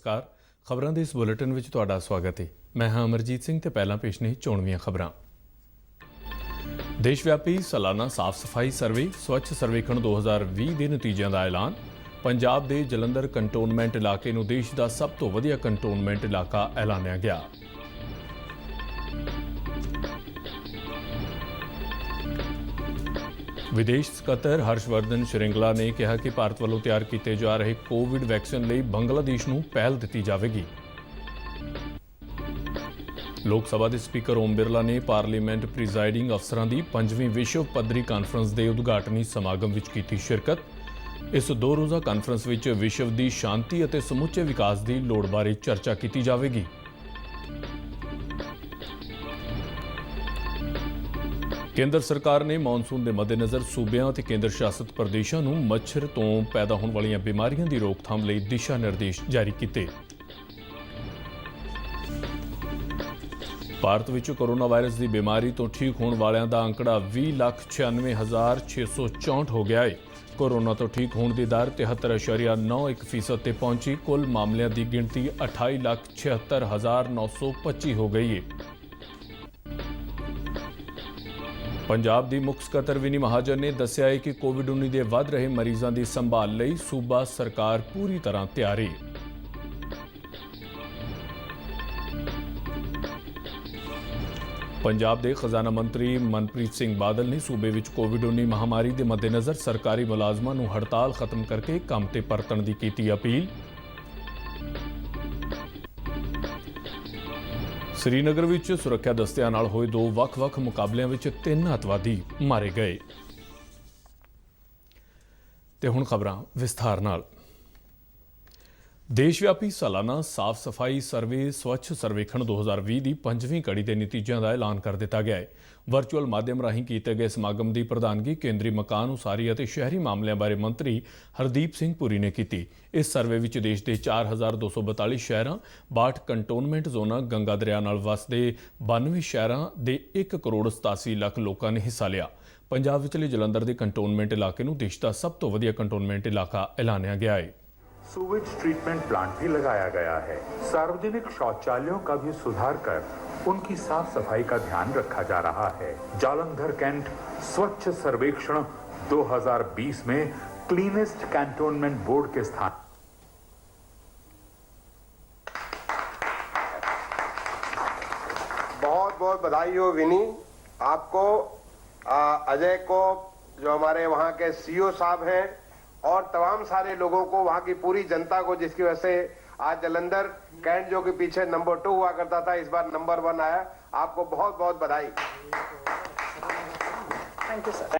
नमस्कार। खबरों के इस बुलेटिन में तुहाडा स्वागत है। मैं हाँ अमरजीत सिंह ते पहला पेश ने चोणवीं खबरां। देशव्यापी सालाना साफ सफाई सर्वे स्वच्छ सर्वेखण 2020 के नतीजों का ऐलान। पंजाब के जलंधर कंटोनमेंट इलाके नूं देश का सब तो वधिया कंटोनमेंट इलाका ऐलानिया गया। विदेश सकत्तर हर्षवर्धन श्रृंगला ने कहा कि भारत वालों तैयार किए जा रहे कोविड वैक्सीन लिए बांग्लादेश नूं पहल दी जाएगी। लोक सभा के स्पीकर ओम बिरला ने पार्लीमेंट प्रिजाइडिंग अफसरां की 5वीं विश्व पद्धरी कानफ्रेंस के उद्घाटनी समागम विच कीती शिरकत। इस 2 रोज़ा कानफ्रेंस विच विश्व की शांति और समुचे विकास की लोड़ बारे चर्चा की जाएगी। केंद्र सरकार ने मॉनसून के मद्देनज़र सूबियां और केंद्र शासित प्रदेशों नूं मच्छर तो पैदा होने वाली बीमारियों की रोकथाम लई दिशा निर्देश जारी किए। भारत में कोरोना वायरस की बीमारी तो ठीक होने वालों का आंकड़ा 20,96,664 हो गया है। कोरोना तो ठीक होने की दर 73.91% ते पहुंची। कुल मामलों की गिनती 28,76,925 हो गई है। पंजाब की मुख सकत्तर विनी महाजन ने दस्सिया है कि कोविड-19 के वध रहे मरीजों की संभाल लई सूबा सरकार पूरी तरह तैयार है। पंजाब के खजाना मंत्री मनप्रीत सिंह बादल ने सूबे में कोविड-19 महामारी के मद्देनज़र सरकारी मुलाजमां नूं हड़ताल खत्म करके काम ते परतण की कीती अपील। श्रीनगर में सुरक्षा दस्तियां नाल होए 2 ਵੱਖ-ਵੱਖ मुकाबलियां में 3 अतवादी मारे गए। ते हुण खबरां विस्तार नाल। देशव्यापी सालाना साफ सफाई सर्वे स्वच्छ सर्वेखण 2020 की 5वीं कड़ी के नतीजों का ऐलान कर दिता गया है। वर्चुअल माध्यम राही किए गए समागम की प्रधानगी केंद्रीय मकान उसारी और शहरी मामलों बारे मंत्री हरदीप सिंह पुरी ने की। इस सर्वे में देश के 4,242 शहरों 62 कंटोनमेंट जोनां गंगा दरिया नाल वसदे 92 शहरों के 1,87,00,000 लोगों ने हिस्सा लिया। पंजाब विचले जलंधर के कंटोनमेंट इलाके नूं देश का सब तो वधिया कंटोनमेंट इलाका ऐलानिया गया है। सूवेज ट्रीटमेंट प्लांट भी लगाया गया है। सार्वजनिक शौचालयों का भी सुधार कर उनकी साफ सफाई का ध्यान रखा जा रहा है। जालंधर कैंट स्वच्छ सर्वेक्षण 2020 में क्लीनेस्ट कैंटोनमेंट बोर्ड के स्थान। बहुत बहुत बधाई हो विनी आपको, अजय को, जो हमारे वहां के सीईओ साहब हैं, और तमाम सारे लोगों को, वहां की पूरी जनता को, जिसकी वजह से आज जलंधर कैंट जो कि पीछे नंबर 2 हुआ करता था इस बार नंबर 1 आया। आपको बहुत बहुत बधाई। Thank you sir.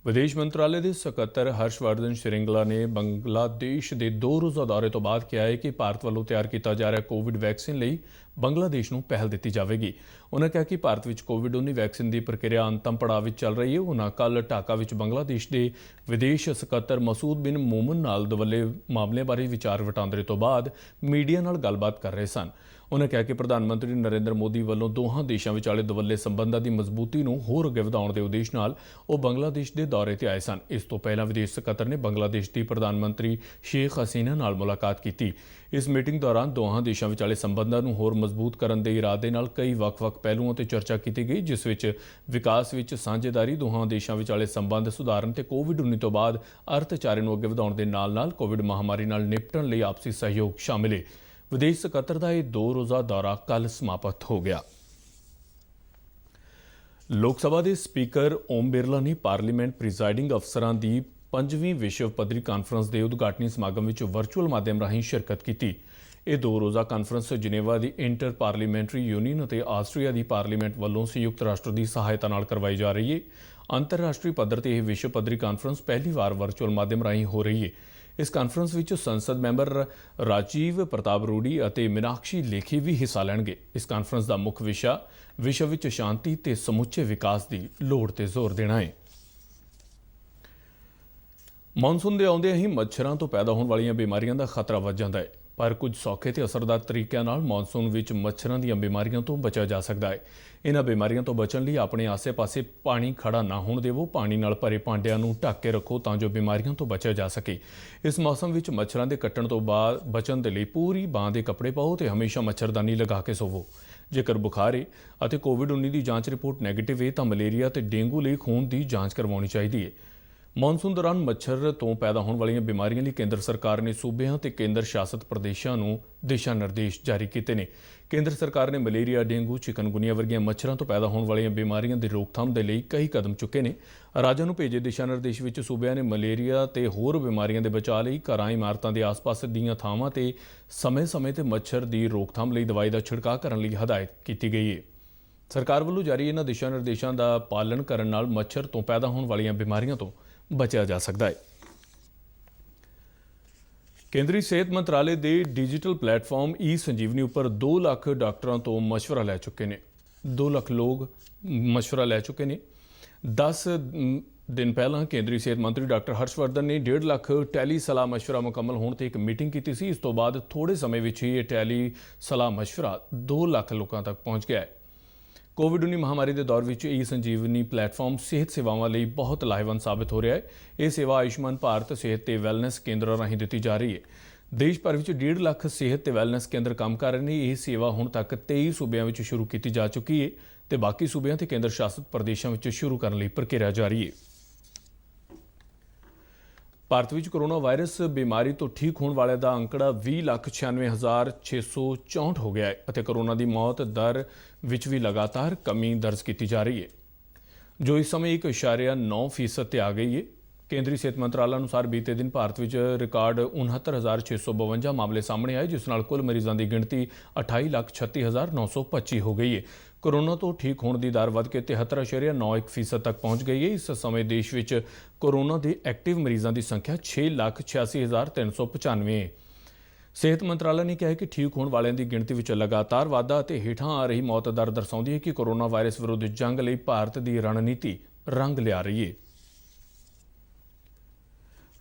विदेश मंत्रालय के सकत्तर हर्षवर्धन श्रृंगला ने बांग्लादेश के 2 रोज़ा दौरे तो बाद कहा है कि भारत वालों तैयार किया जा रहा कोविड वैक्सीन लिए बांग्लादेश नूं पहल दी जाएगी। उन्होंने कहा कि भारत में कोविड-19 वैक्सीन की प्रक्रिया अंतिम पड़ाव में चल रही है। उन्होंने कल ढाका में बांग्लादेश के विदेश सकत्तर मसूद बिन मोमन नाल दवल्ले मामले बारे विचार वटांदरे तो बाद मीडिया नाल गलबात कर रहे सन। उन्होंने कहा कि प्रधानमंत्री नरेंद्र मोदी वालों दोहां देशों विचाले दवल्ले संबंधां की मजबूती नूं होर अगे वधाउण दे उद्देश नाल वो बांग्लादेश के दौरे ते आए सन। इस तो पहला विदेश सकत्तर ने बांग्लादेश की प्रधानमंत्री शेख हसीना नाल मुलाकात की। इस मीटिंग दौरान दोहां देशों विचाले संबंधां नूं होर मजबूत करन दे इरादे नाल कई ਵੱਖ-ਵੱਖ पहलुओं ते चर्चा की गई, जिस विच विकास विच साझेदारी, दोहां देशों विचाले संबंध सुधारन ते कोविड-19 तो बाद अर्थचारे नूं अगे वधाउण दे नाल-नाल कोविड महामारी नाल निपटण लई आपसी सहयोग शामिल है। विदेश सकत्तर का यह 2 रोज़ा दौरा कल समाप्त हो गया। लोक सभा के स्पीकर ओम बिरला ने पार्लीमेंट प्रिजाइडिंग अफसरां की 5वीं विश्व पद्धरी कानफ्रेंस के उद्घाटनी समागम में वर्चुअल माध्यम राही शिरकत की। यह 2 रोज़ा कानफ्रेंस जिनेवा की इंटर पार्लीमेंटरी यूनियन और आस्ट्रेलिया की पार्लीमेंट वालों संयुक्त राष्ट्र की सहायता नाल करवाई जा रही है। अंतरराष्ट्रीय पद्धर ते यह विश्व पद्धरी कानफ्रेंस पहली बार वर्चुअल माध्यम राही हो रही है। इस कानफ्रेंस में संसद मैंबर राजीव प्रताप रूडी और मीनाक्षी लेखी भी हिस्सा लैणगे। इस कानफ्रेंस का मुख्य विषय विश्व में शांति ते समुचे विकास की लोड़ ते जोर देना है। मॉनसून के आउंदे ही मच्छरों तो पैदा होने वाली बीमारियों का खतरा वध जाता है। ਪਰ ਕੁਝ ਸੌਖੇ ਤੇ ਅਸਰਦਾਰ ਤਰੀਕਿਆਂ ਨਾਲ ਮੌਨਸੂਨ ਵਿੱਚ ਮੱਛਰਾਂ ਦੀਆਂ ਬਿਮਾਰੀਆਂ ਤੋਂ ਬਚਿਆ ਜਾ ਸਕਦਾ ਹੈ। ਇਹਨਾਂ ਬਿਮਾਰੀਆਂ ਤੋਂ ਬਚਣ ਲਈ ਆਪਣੇ ਆਸੇ-ਪਾਸੇ ਪਾਣੀ ਖੜਾ ਨਾ ਹੋਣ ਦੇਵੋ। ਪਾਣੀ ਨਾਲ ਭਰੇ ਭਾਂਡਿਆਂ ਨੂੰ ਢੱਕ ਕੇ ਰੱਖੋ ਤਾਂ ਜੋ ਬਿਮਾਰੀਆਂ ਤੋਂ ਬਚਿਆ ਜਾ ਸਕੇ। ਇਸ ਮੌਸਮ ਵਿੱਚ ਮੱਛਰਾਂ ਦੇ ਕੱਟਣ ਤੋਂ ਬਾਅਦ ਬਚਣ ਦੇ ਲਈ ਪੂਰੀ ਬਾਂਹ ਦੇ ਕੱਪੜੇ ਪਾਓ ਤੇ ਹਮੇਸ਼ਾ ਮੱਛਰਦਾਨੀ ਲਗਾ ਕੇ ਸੋਵੋ। ਜੇਕਰ ਬੁਖਾਰ ਹੈ ਅਤੇ ਕੋਵਿਡ-19 ਦੀ ਜਾਂਚ ਰਿਪੋਰਟ ਨੈਗੇਟਿਵ ਹੈ ਤਾਂ ਮਲੇਰੀਆ ਤੇ ਡੇਂਗੂ ਲਈ ਖੂਨ ਦੀ ਜਾਂਚ ਕਰਵਾਉਣੀ ਚਾਹੀਦੀ ਹੈ। ਮੌਨਸੂਨ ਦੌਰਾਨ ਮੱਛਰ ਤੋਂ ਪੈਦਾ ਹੋਣ ਵਾਲੀਆਂ ਬਿਮਾਰੀਆਂ ਲਈ ਕੇਂਦਰ ਸਰਕਾਰ ਨੇ ਸੂਬਿਆਂ ਤੇ ਕੇਂਦਰ ਸ਼ਾਸਤ ਪ੍ਰਦੇਸ਼ਾਂ ਨੂੰ ਦਿਸ਼ਾ ਨਿਰਦੇਸ਼ ਜਾਰੀ ਕੀਤੇ ਨੇ। ਕੇਂਦਰ ਸਰਕਾਰ ਨੇ ਮਲੇਰੀਆ, ਡੇਂਗੂ, ਚਿਕਨਗੁਨੀਆ ਵਰਗੀਆਂ ਮੱਛਰਾਂ ਤੋਂ ਪੈਦਾ ਹੋਣ ਵਾਲੀਆਂ ਬਿਮਾਰੀਆਂ ਦੀ ਰੋਕਥਾਮ ਦੇ ਲਈ ਕਈ ਕਦਮ ਚੁੱਕੇ ਨੇ। ਰਾਜਾਂ ਨੂੰ ਭੇਜੇ ਦਿਸ਼ਾ ਨਿਰਦੇਸ਼ ਵਿੱਚ ਸੂਬਿਆਂ ਨੇ ਮਲੇਰੀਆ ਤੇ ਹੋਰ ਬਿਮਾਰੀਆਂ ਦੇ ਬਚਾਅ ਲਈ ਘਰਾਂ, ਇਮਾਰਤਾਂ ਦੇ ਆਸ-ਪਾਸ ਦੀਆਂ ਥਾਵਾਂ ਤੇ ਸਮੇਂ-ਸਮੇਂ ਤੇ ਮੱਛਰ ਦੀ ਰੋਕਥਾਮ ਲਈ ਦਵਾਈ ਦਾ ਛਿੜਕਾਅ ਕਰਨ ਲਈ ਹਦਾਇਤ ਕੀਤੀ ਗਈ ਹੈ। ਸਰਕਾਰ ਵੱਲੋਂ ਜਾਰੀ ਇਹਨਾਂ ਦਿਸ਼ਾ ਨਿਰਦੇਸ਼ਾਂ ਦਾ ਪਾਲਣ ਕਰਨ ਨਾਲ ਮੱਛਰ ਤੋਂ ਪੈਦਾ ਹੋਣ ਵਾਲੀਆਂ ਬਿਮਾਰੀਆਂ ਤੋਂ ਬਚਿਆ ਜਾ ਸਕਦਾ ਹੈ। ਕੇਂਦਰੀ ਸਿਹਤ ਮੰਤਰਾਲੇ ਦੇ ਡਿਜੀਟਲ ਪਲੇਟਫਾਰਮ ਈ-ਸੰਜੀਵਨੀ ਉੱਪਰ 2 ਲੱਖ ਡਾਕਟਰਾਂ ਤੋਂ ਮਸ਼ਵਰਾ ਲੈ ਚੁੱਕੇ ਨੇ। 2 ਲੱਖ ਲੋਕ ਮਸ਼ਵਰਾ ਲੈ ਚੁੱਕੇ ਨੇ। 10 ਦਿਨ ਪਹਿਲਾਂ ਕੇਂਦਰੀ ਸਿਹਤ ਮੰਤਰੀ ਡਾਕਟਰ ਹਰਸ਼ਵਰਧਨ ਨੇ 1.5 ਲੱਖ ਟੈਲੀ ਸਲਾਹ ਮਸ਼ਵਰਾ ਮੁਕੰਮਲ ਹੋਣ ਤੇ ਇੱਕ ਮੀਟਿੰਗ ਕੀਤੀ ਸੀ। ਇਸ ਤੋਂ ਬਾਅਦ ਥੋੜੇ ਸਮੇਂ ਵਿੱਚ ਹੀ ਇਹ ਟੈਲੀ ਸਲਾਹ ਮਸ਼ਵਰਾ 2 ਲੱਖ ਲੋਕਾਂ ਤੱਕ ਪਹੁੰਚ ਗਿਆ ਹੈ। ਕੋਵਿਡ-19 ਮਹਾਮਾਰੀ ਦੇ ਦੌਰ ਵਿੱਚ ਈ-ਸੰਜੀਵਨੀ ਪਲੇਟਫਾਰਮ ਸਿਹਤ ਸੇਵਾਵਾਂ ਲਈ ਬਹੁਤ ਲਾਹੇਵੰਦ ਸਾਬਿਤ ਹੋ ਰਿਹਾ ਹੈ। ਇਹ ਸੇਵਾ ਆਯੁਸ਼ਮਾਨ ਭਾਰਤ ਸਿਹਤ ਤੇ ਵੈਲਨੈਸ ਕੇਂਦਰਾਂ ਰਾਹੀਂ ਦਿੱਤੀ ਜਾ ਰਹੀ ਹੈ। ਦੇਸ਼ ਭਰ ਵਿੱਚ 1.5 ਲੱਖ ਸਿਹਤ ਤੇ ਵੈਲਨੈਸ ਕੇਂਦਰ ਕੰਮ ਕਰ ਰਹੇ ਨੇ। ਇਹ ਸੇਵਾ ਹੁਣ ਤੱਕ 23 ਸੂਬਿਆਂ ਵਿੱਚ ਸ਼ੁਰੂ ਕੀਤੀ ਜਾ ਚੁੱਕੀ ਹੈ ਤੇ ਬਾਕੀ ਸੂਬਿਆਂ ਤੇ ਕੇਂਦਰ ਸ਼ਾਸਤ ਪ੍ਰਦੇਸ਼ਾਂ ਵਿੱਚ ਸ਼ੁਰੂ ਕਰਨ ਲਈ ਪ੍ਰਕਿਰਿਆ ਜਾਰੀ ਹੈ। ਭਾਰਤ ਵਿੱਚ ਕੋਰੋਨਾ ਵਾਇਰਸ ਬਿਮਾਰੀ ਤੋਂ ਠੀਕ ਹੋਣ ਵਾਲਿਆਂ ਦਾ ਅੰਕੜਾ 20,96,664 ਹੋ ਗਿਆ ਹੈ ਅਤੇ ਕੋਰੋਨਾ ਦੀ ਮੌਤ ਦਰ ਵਿੱਚ ਵੀ ਲਗਾਤਾਰ ਕਮੀ ਦਰਜ ਕੀਤੀ ਜਾ ਰਹੀ ਹੈ, ਜੋ ਇਸ ਸਮੇਂ 1.9% ਤੇ ਆ ਗਈ ਹੈ। ਕੇਂਦਰੀ ਸਿਹਤ ਮੰਤਰਾਲਾ ਅਨੁਸਾਰ ਬੀਤੇ ਦਿਨ ਭਾਰਤ ਵਿੱਚ ਰਿਕਾਰਡ 69,652 ਮਾਮਲੇ ਸਾਹਮਣੇ ਆਏ, ਜਿਸ ਨਾਲ ਕੁੱਲ ਮਰੀਜ਼ਾਂ ਦੀ ਗਿਣਤੀ 28,36,925 ਹੋ ਗਈ ਹੈ। ਕੋਰੋਨਾ ਤੋਂ ਠੀਕ ਹੋਣ ਦੀ ਦਰ ਵੱਧ ਕੇ 73.91% ਤੱਕ ਪਹੁੰਚ ਗਈ ਹੈ। ਇਸ ਸਮੇਂ ਦੇਸ਼ ਵਿੱਚ ਕੋਰੋਨਾ ਦੇ ਐਕਟਿਵ ਮਰੀਜ਼ਾਂ ਦੀ ਸੰਖਿਆ 6,86,395 ਹੈ। ਸਿਹਤ ਮੰਤਰਾਲਾ ਨੇ ਕਿਹਾ ਹੈ ਕਿ ਠੀਕ ਹੋਣ ਵਾਲਿਆਂ ਦੀ ਗਿਣਤੀ ਵਿੱਚ ਲਗਾਤਾਰ ਵਾਧਾ ਅਤੇ ਹੇਠਾਂ ਆ ਰਹੀ ਮੌਤ ਦਰ ਦਰਸਾਉਂਦੀ ਹੈ ਕਿ ਕੋਰੋਨਾ ਵਾਇਰਸ ਵਿਰੁੱਧ ਜੰਗ ਲਈ ਭਾਰਤ ਦੀ ਰਣਨੀਤੀ ਰੰਗ ਲਿਆ ਰਹੀ ਹੈ।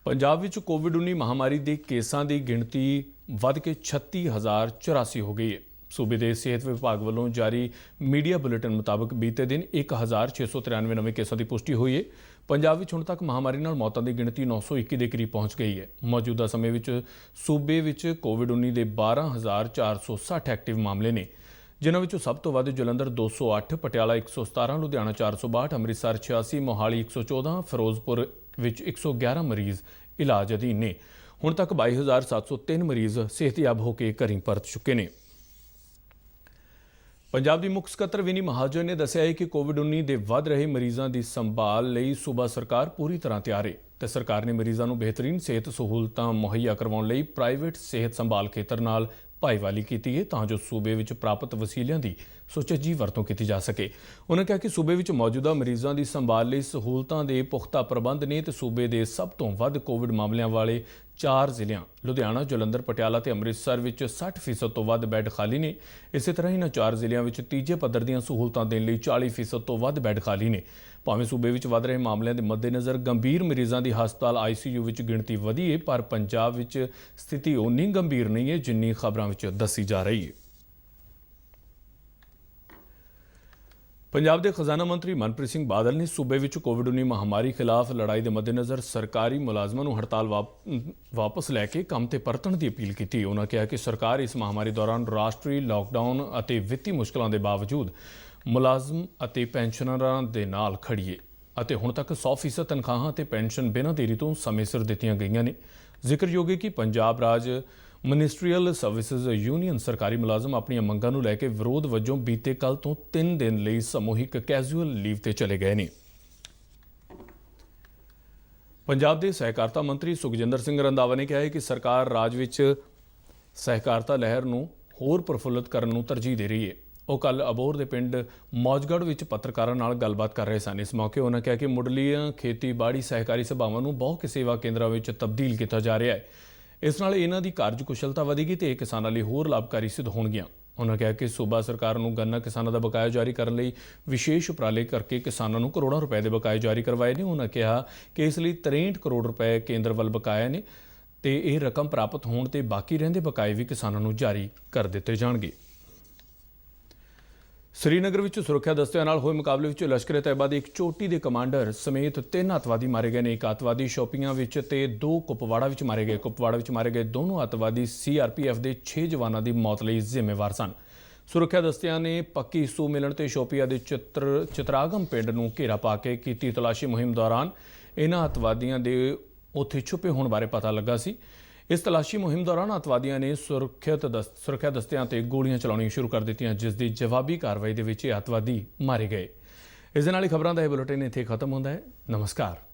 ਪੰਜਾਬ ਵਿੱਚ ਕੋਵਿਡ-19 ਮਹਾਮਾਰੀ ਦੇ ਕੇਸਾਂ ਦੀ ਗਿਣਤੀ ਵੱਧ ਕੇ 36,084 ਹੋ ਗਈ ਹੈ। ਸੂਬੇ ਦੇ ਸਿਹਤ ਵਿਭਾਗ ਵੱਲੋਂ ਜਾਰੀ ਮੀਡੀਆ ਬੁਲੇਟਿਨ ਮੁਤਾਬਕ ਬੀਤੇ ਦਿਨ 1,693 ਨਵੇਂ ਕੇਸਾਂ ਦੀ ਪੁਸ਼ਟੀ ਹੋਈ ਹੈ। ਪੰਜਾਬ ਵਿੱਚ ਹੁਣ ਤੱਕ ਮਹਾਮਾਰੀ ਨਾਲ ਮੌਤਾਂ ਦੀ ਗਿਣਤੀ 921 ਦੇ ਕਰੀਬ ਪਹੁੰਚ ਗਈ ਹੈ। ਮੌਜੂਦਾ ਸਮੇਂ ਵਿੱਚ ਸੂਬੇ ਵਿੱਚ ਕੋਵਿਡ-19 ਦੇ 12,460 ਐਕਟਿਵ ਮਾਮਲੇ ਨੇ, ਜਿਨ੍ਹਾਂ ਵਿੱਚੋਂ ਸਭ ਤੋਂ ਵੱਧ ਜਲੰਧਰ 208, ਪਟਿਆਲਾ 117, ਲੁਧਿਆਣਾ 462, ਅੰਮ੍ਰਿਤਸਰ 86, ਮੋਹਾਲੀ 114, ਫਿਰੋਜ਼ਪੁਰ ਵਿੱਚ 111 ਮਰੀਜ਼ ਇਲਾਜ ਅਧੀਨ ਨੇ। ਹੁਣ ਤੱਕ 22,703 ਮਰੀਜ਼ ਸਿਹਤਯਾਬ ਹੋ ਕੇ ਘਰੀਂ ਪਰਤ ਚੁੱਕੇ ਨੇ। ਪੰਜਾਬ ਦੀ ਮੁੱਖ ਸਕੱਤਰ ਵਿਨੀ ਮਹਾਜਨ ਨੇ ਦੱਸਿਆ ਹੈ ਕਿ ਕੋਵਿਡ-19 ਦੇ ਵੱਧ ਰਹੇ ਮਰੀਜ਼ਾਂ ਦੀ ਸੰਭਾਲ ਲਈ ਸੂਬਾ ਸਰਕਾਰ ਪੂਰੀ ਤਰ੍ਹਾਂ ਤਿਆਰ ਹੈ ਤੇ ਸਰਕਾਰ ਨੇ ਮਰੀਜ਼ਾਂ ਨੂੰ ਬਿਹਤਰੀਨ ਸਿਹਤ ਸਹੂਲਤਾਂ ਮੁਹੱਈਆ ਕਰਵਾਉਣ ਲਈ ਪ੍ਰਾਈਵੇਟ ਸਿਹਤ ਸੰਭਾਲ ਖੇਤਰ ਨਾਲ ਭਾਈਵਾਲੀ ਕੀਤੀ ਹੈ ਤਾਂ ਜੋ ਸੂਬੇ ਵਿੱਚ ਪ੍ਰਾਪਤ ਵਸੀਲਿਆਂ ਦੀ ਸੁਚੱਜੀ ਵਰਤੋਂ ਕੀਤੀ ਜਾ ਸਕੇ। ਉਨ੍ਹਾਂ ਕਿਹਾ ਕਿ ਸੂਬੇ ਵਿੱਚ ਮੌਜੂਦਾ ਮਰੀਜ਼ਾਂ ਦੀ ਸੰਭਾਲ ਲਈ ਸਹੂਲਤਾਂ ਦੇ ਪੁਖਤਾ ਪ੍ਰਬੰਧ ਨੇ ਤੇ ਸੂਬੇ ਦੇ ਸਭ ਤੋਂ ਵੱਧ ਕੋਵਿਡ ਮਾਮਲਿਆਂ ਵਾਲੇ 4 ਜ਼ਿਲ੍ਹਿਆਂ ਲੁਧਿਆਣਾ, ਜਲੰਧਰ, ਪਟਿਆਲਾ ਤੇ ਅੰਮ੍ਰਿਤਸਰ ਵਿੱਚ 60% ਤੋਂ ਵੱਧ ਬੈੱਡ ਖਾਲੀ ਨੇ। ਇਸੇ ਤਰ੍ਹਾਂ ਇਹਨਾਂ 4 ਜ਼ਿਲ੍ਹਿਆਂ ਵਿੱਚ ਤੀਜੇ ਪੱਧਰ ਦੀਆਂ ਸਹੂਲਤਾਂ ਦੇਣ ਲਈ 40% ਤੋਂ ਵੱਧ ਬੈੱਡ ਖਾਲੀ ਨੇ। ਭਾਵੇਂ ਸੂਬੇ ਵਿੱਚ ਵੱਧ ਰਹੇ ਮਾਮਲਿਆਂ ਦੇ ਮੱਦੇਨਜ਼ਰ ਗੰਭੀਰ ਮਰੀਜ਼ਾਂ ਦੀ ਹਸਪਤਾਲ ICU ਵਿੱਚ ਗਿਣਤੀ ਵਧੀ ਹੈ, ਪਰ ਪੰਜਾਬ ਵਿੱਚ ਸਥਿਤੀ ਓਨੀ ਗੰਭੀਰ ਨਹੀਂ ਹੈ ਜਿੰਨੀ ਖਬਰਾਂ ਵਿੱਚ ਦੱਸੀ ਜਾ ਰਹੀ ਹੈ। ਪੰਜਾਬ ਦੇ ਖਜ਼ਾਨਾ ਮੰਤਰੀ ਮਨਪ੍ਰੀਤ ਸਿੰਘ ਬਾਦਲ ਨੇ ਸੂਬੇ ਵਿੱਚ ਕੋਵਿਡ-19 ਮਹਾਮਾਰੀ ਖਿਲਾਫ ਲੜਾਈ ਦੇ ਮੱਦੇਨਜ਼ਰ ਸਰਕਾਰੀ ਮੁਲਾਜ਼ਮਾਂ ਨੂੰ ਹੜਤਾਲ ਵਾਪਸ ਲੈ ਕੇ ਕੰਮ ਤੇ ਪਰਤਣ ਦੀ ਅਪੀਲ ਕੀਤੀ। ਉਨ੍ਹਾਂ ਕਿਹਾ ਕਿ ਸਰਕਾਰ ਇਸ ਮਹਾਮਾਰੀ ਦੌਰਾਨ ਰਾਸ਼ਟਰੀ ਲਾਕਡਾਊਨ ਅਤੇ ਵਿੱਤੀ ਮੁਸ਼ਕਲਾਂ ਦੇ ਬਾਵਜੂਦ ਮੁਲਾਜ਼ਮ ਅਤੇ ਪੈਨਸ਼ਨਰਾਂ ਦੇ ਨਾਲ ਖੜੀ ਹੈ ਅਤੇ ਹੁਣ ਤੱਕ 100% ਤਨਖਾਹਾਂ ਅਤੇ ਪੈਨਸ਼ਨ ਬਿਨਾਂ ਦੇਰੀ ਤੋਂ ਸਮੇਂ ਸਿਰ ਦਿੱਤੀਆਂ ਗਈਆਂ ਨੇ। ਜ਼ਿਕਰਯੋਗ ਹੈ ਕਿ ਪੰਜਾਬ ਰਾਜ ਮਿਨਿਸਟਰੀਅਲ ਸਰਵਿਸਿਜ਼ ਯੂਨੀਅਨ ਸਰਕਾਰੀ ਮੁਲਾਜ਼ਮ ਆਪਣੀਆਂ ਮੰਗਾਂ ਨੂੰ ਲੈ ਕੇ ਵਿਰੋਧ ਵਜੋਂ ਬੀਤੇ ਕੱਲ੍ਹ ਤੋਂ 3 ਦਿਨ ਲਈ ਸਮੂਹਿਕ ਕੈਜੂਅਲ ਲੀਵ ਤੇ ਚਲੇ ਗਏ ਨੇ। ਪੰਜਾਬ ਦੇ ਸਹਿਕਾਰਤਾ ਮੰਤਰੀ ਸੁਖਜਿੰਦਰ ਸਿੰਘ ਰੰਧਾਵਾ ਨੇ ਕਿਹਾ ਹੈ ਕਿ ਸਰਕਾਰ ਰਾਜ ਵਿੱਚ ਸਹਿਕਾਰਤਾ ਲਹਿਰ ਨੂੰ ਹੋਰ ਪ੍ਰਫੁੱਲਤ ਕਰਨ ਨੂੰ ਤਰਜੀਹ ਦੇ ਰਹੀ ਹੈ। ਉਹ ਕੱਲ੍ਹ ਅਬੋਹਰ ਦੇ ਪਿੰਡ ਮੌਜਗੜ੍ਹ ਵਿੱਚ ਪੱਤਰਕਾਰਾਂ ਨਾਲ ਗੱਲਬਾਤ ਕਰ ਰਹੇ ਸਨ। ਇਸ ਮੌਕੇ ਉਹਨਾਂ ਕਿਹਾ ਕਿ ਮੁੱਢਲੀਆਂ ਖੇਤੀਬਾੜੀ ਸਹਿਕਾਰੀ ਸਭਾਵਾਂ ਨੂੰ ਬਹੁ ਸੇਵਾ ਕੇਂਦਰਾਂ ਵਿੱਚ ਤਬਦੀਲ ਕੀਤਾ ਜਾ ਰਿਹਾ ਹੈ। ਇਸ ਨਾਲ ਇਹਨਾਂ ਦੀ ਕਾਰਜਕੁਸ਼ਲਤਾ ਵਧੇਗੀ ਤੇ ਇਹ ਕਿਸਾਨਾਂ ਲਈ ਹੋਰ ਲਾਭਕਾਰੀ ਸਿੱਧ ਹੋਣਗੀਆਂ। ਉਹਨਾਂ ਕਿਹਾ ਕਿ ਸੂਬਾ ਸਰਕਾਰ ਨੂੰ ਗੰਨਾ ਕਿਸਾਨਾਂ ਦਾ ਬਕਾਇਆ ਜਾਰੀ ਕਰਨ ਲਈ ਵਿਸ਼ੇਸ਼ ਉਪਰਾਲੇ ਕਰਕੇ ਕਿਸਾਨਾਂ ਨੂੰ ਕਰੋੜਾਂ ਰੁਪਏ ਦੇ ਬਕਾਏ ਜਾਰੀ ਕਰਵਾਏ ਨੇ। ਉਹਨਾਂ ਕਿਹਾ ਕਿ ਇਸ ਲਈ 63 ਕਰੋੜ ਰੁਪਏ ਕੇਂਦਰ ਵੱਲ ਬਕਾਇਆ ਨੇ ਤੇ ਇਹ ਰਕਮ ਪ੍ਰਾਪਤ ਹੋਣ ਤੇ ਬਾਕੀ ਰਹਿੰਦੇ ਬਕਾਏ ਵੀ ਕਿਸਾਨਾਂ ਨੂੰ ਜਾਰੀ ਕਰ ਦਿੱਤੇ ਜਾਣਗੇ। श्रीनगर ਵਿੱਚ ਸੁਰੱਖਿਆ ਦਸਤਿਆਂ ਨਾਲ ਹੋਏ ਮੁਕਾਬਲੇ ਵਿੱਚ ਲਸ਼ਕਰ ਤੈयबा ਦੇ ਇੱਕ ਚੋਟੀ ਦੇ ਕਮਾਂਡਰ ਸਮੇਤ 3 ਅੱਤਵਾਦੀ ਮਾਰੇ ਗਏ ਨੇ। ਇੱਕ ਅੱਤਵਾਦੀ ਸ਼ੋਪੀਆਂ ਵਿੱਚ ਤੇ 2 ਕੁਪਵਾੜਾ ਵਿੱਚ ਮਾਰੇ ਗਏ। ਕੁਪਵਾੜਾ ਵਿੱਚ ਮਾਰੇ ਗਏ ਦੋਨੋਂ ਅੱਤਵਾਦੀ CRPF ਦੇ 6 ਜਵਾਨਾਂ ਦੀ ਮੌਤ ਲਈ ਜ਼ਿੰਮੇਵਾਰ ਸਨ। ਸੁਰੱਖਿਆ ਦਸਤਿਆਂ ਨੇ ਪੱਕੀ ਸੂ ਮਿਲਣ ਤੇ ਸ਼ੋਪੀਆ ਦੇ ਚਿਤਰਾਗਮ ਪਿੰਡ ਨੂੰ ਘੇਰਾ ਪਾ ਕੇ ਕੀਤੀ ਤਲਾਸ਼ੀ ਮੁਹਿੰਮ ਦੌਰਾਨ ਇਹਨਾਂ ਅੱਤਵਾਦੀਆਂ ਦੇ ਉੱਥੇ ਛੁਪੇ ਹੋਣ ਬਾਰੇ ਪਤਾ ਲੱਗਾ ਸੀ। इस तलाशी मुहिम दौरान अतवादियों ने सुरक्षा दस्तियां ते गोलियां चलाउणियां शुरू कर दित्तियां, जिस दी जवाबी कार्रवाई दे विच अतवादी मारे गए। इस दे नाल ही खबरां दा यह बुलेटिन इत्थे खत्म हुंदा है। नमस्कार।